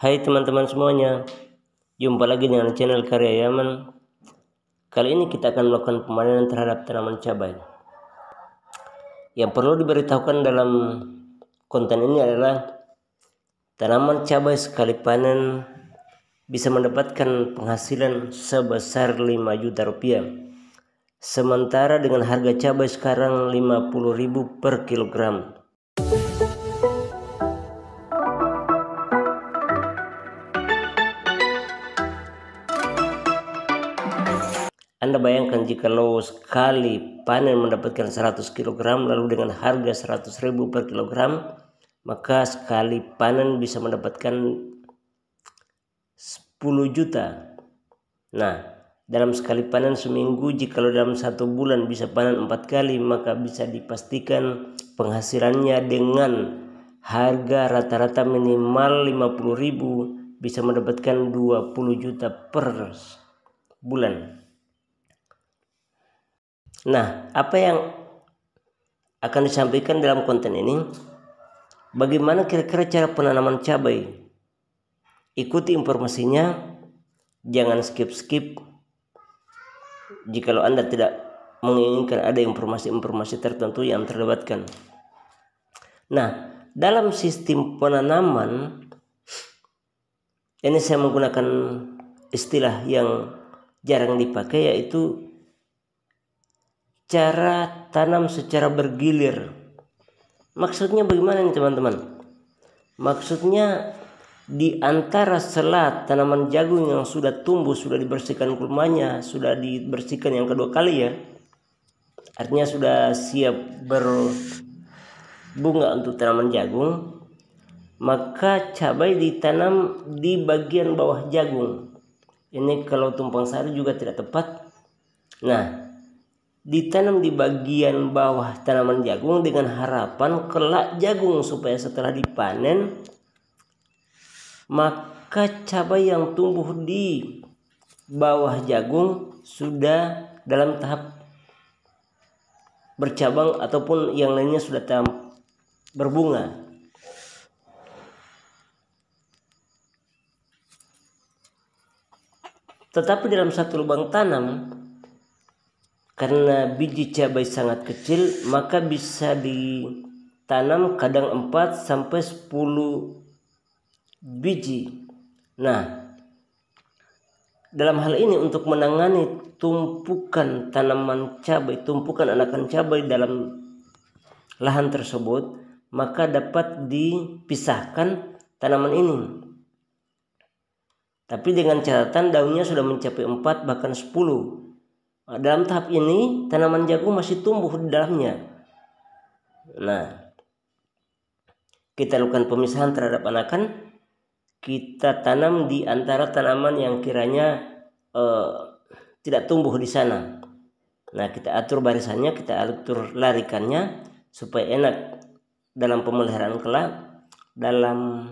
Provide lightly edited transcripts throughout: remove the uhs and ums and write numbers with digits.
Hai teman-teman semuanya, jumpa lagi dengan channel Karya Yaman. Kali ini kita akan melakukan pemanenan terhadap tanaman cabai. Yang perlu diberitahukan dalam konten ini adalah tanaman cabai sekali panen bisa mendapatkan penghasilan sebesar 5 juta rupiah. Sementara dengan harga cabai sekarang 50.000 per kilogram. Anda bayangkan jikalau sekali panen mendapatkan 100 kg lalu dengan harga 100.000 per kilogram, maka sekali panen bisa mendapatkan 10 juta. Nah, dalam sekali panen seminggu, jikalau dalam 1 bulan bisa panen 4 kali, maka bisa dipastikan penghasilannya dengan harga rata-rata minimal 50.000 bisa mendapatkan 20 juta per bulan. Nah, apa yang akan disampaikan dalam konten ini? Bagaimana kira-kira cara penanaman cabai? Ikuti informasinya, jangan skip-skip. Jikalau Anda tidak menginginkan ada informasi-informasi tertentu yang terlewatkan. Nah, dalam sistem penanaman ini saya menggunakan istilah yang jarang dipakai, yaitu cara tanam secara bergilir. Maksudnya bagaimana nih teman-teman? Maksudnya di antara sela tanaman jagung yang sudah tumbuh, sudah dibersihkan kulmanya, sudah dibersihkan yang kedua kali ya, artinya sudah siap berbunga untuk tanaman jagung, maka cabai ditanam di bagian bawah jagung. Ini kalau tumpang sari juga tidak tepat. Nah, ditanam di bagian bawah tanaman jagung dengan harapan kelak jagung supaya setelah dipanen maka cabai yang tumbuh di bawah jagung sudah dalam tahap bercabang ataupun yang lainnya sudah berbunga. Tetapi dalam satu lubang tanam, karena biji cabai sangat kecil, maka bisa ditanam kadang 4 sampai 10 biji. Nah, dalam hal ini untuk menangani tumpukan tanaman cabai, tumpukan anakan cabai dalam lahan tersebut, maka dapat dipisahkan tanaman ini. Tapi dengan catatan daunnya sudah mencapai 4 bahkan 10. Dalam tahap ini tanaman jagung masih tumbuh di dalamnya. Nah, kita lakukan pemisahan terhadap anakan. Kita tanam di antara tanaman yang kiranya tidak tumbuh di sana. Nah, kita atur barisannya, kita atur larikannya supaya enak dalam pemeliharaan kelak, dalam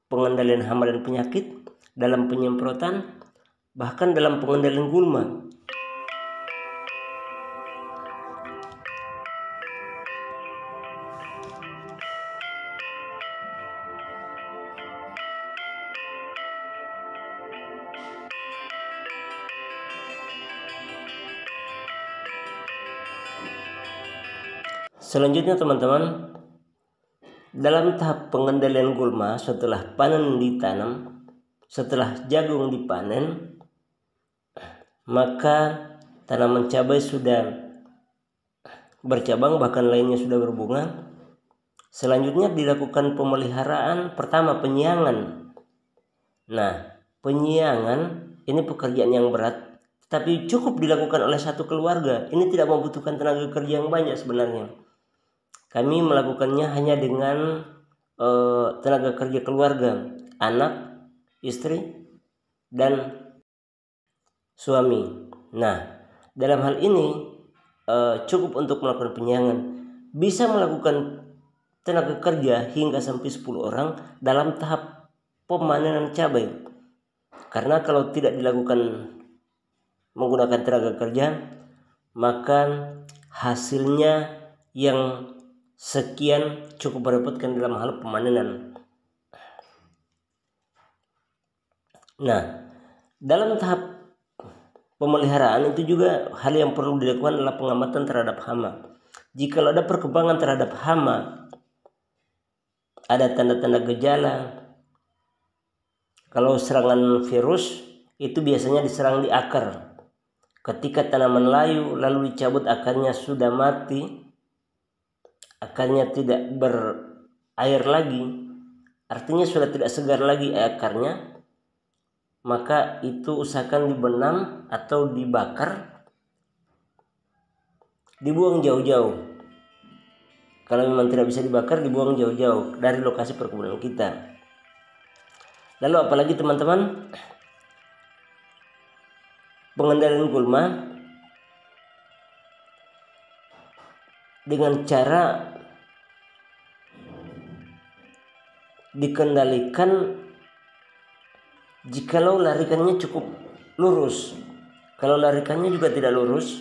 pengendalian hama dan penyakit, dalam penyemprotan, bahkan dalam pengendalian gulma. Selanjutnya teman-teman, dalam tahap pengendalian gulma setelah panen ditanam, setelah jagung dipanen, maka tanaman cabai sudah bercabang bahkan lainnya sudah berbunga. Selanjutnya dilakukan pemeliharaan, pertama penyiangan. Nah, penyiangan ini pekerjaan yang berat, tapi cukup dilakukan oleh satu keluarga. Ini tidak membutuhkan tenaga kerja yang banyak sebenarnya. Kami melakukannya hanya dengan tenaga kerja keluarga, anak, istri, dan suami. Nah, dalam hal ini cukup untuk melakukan penyiangan. Bisa melakukan tenaga kerja hingga sampai 10 orang dalam tahap pemanenan cabai. Karena kalau tidak dilakukan menggunakan tenaga kerja, maka hasilnya yang sekian cukup merepotkan dalam hal pemanenan. Nah, dalam tahap pemeliharaan itu juga hal yang perlu dilakukan adalah pengamatan terhadap hama. Jika ada perkembangan terhadap hama, ada tanda-tanda gejala. Kalau serangan virus itu biasanya diserang di akar. Ketika tanaman layu lalu dicabut akarnya sudah mati, akarnya tidak berair lagi, artinya sudah tidak segar lagi akarnya, maka itu usahakan dibenam atau dibakar, dibuang jauh-jauh. Kalau memang tidak bisa dibakar, dibuang jauh-jauh dari lokasi perkebunan kita. Lalu apalagi teman-teman, pengendalian gulma dengan cara dikendalikan jikalau larikannya cukup lurus. Kalau larikannya juga tidak lurus,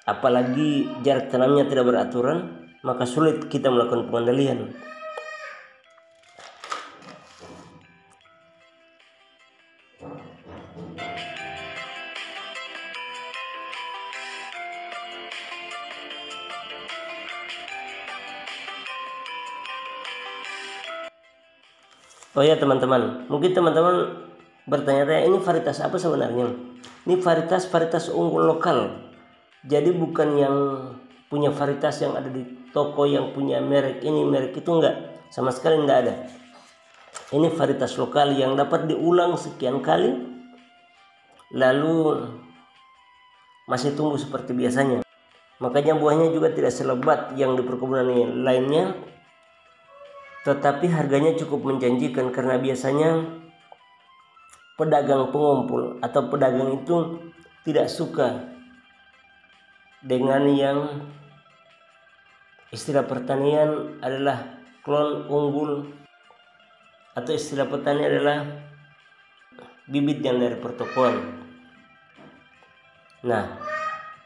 apalagi jarak tanamnya tidak beraturan, maka sulit kita melakukan pengendalian. Oh ya teman-teman, mungkin teman-teman bertanya-tanya, ini varietas apa sebenarnya? Ini varietas unggul lokal. Jadi bukan yang punya varietas yang ada di toko yang punya merek ini merek itu, enggak, sama sekali enggak ada. Ini varietas lokal yang dapat diulang sekian kali lalu masih tumbuh seperti biasanya. Makanya buahnya juga tidak selebat yang di perkebunan lainnya, tetapi harganya cukup menjanjikan karena biasanya pedagang pengumpul atau pedagang itu tidak suka dengan yang istilah pertanian adalah klon unggul, atau istilah petani adalah bibit yang dari pertokoan. Nah,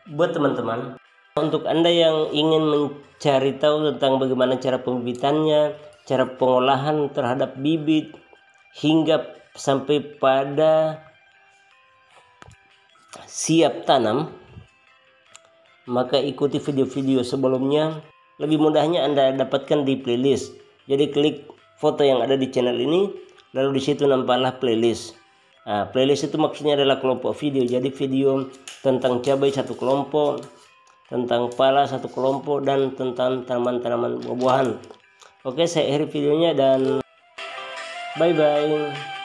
buat teman-teman, untuk Anda yang ingin mencari tahu tentang bagaimana cara pembibitannya, cara pengolahan terhadap bibit hingga sampai pada siap tanam, maka ikuti video-video sebelumnya. Lebih mudahnya Anda dapatkan di playlist. Jadi klik foto yang ada di channel ini, lalu di situ nampaklah playlist. Nah, playlist itu maksudnya adalah kelompok video. Jadi video tentang cabai satu kelompok, tentang pala satu kelompok, dan tentang tanaman-tanaman buah-buahan. Oke, saya akhiri videonya dan bye-bye.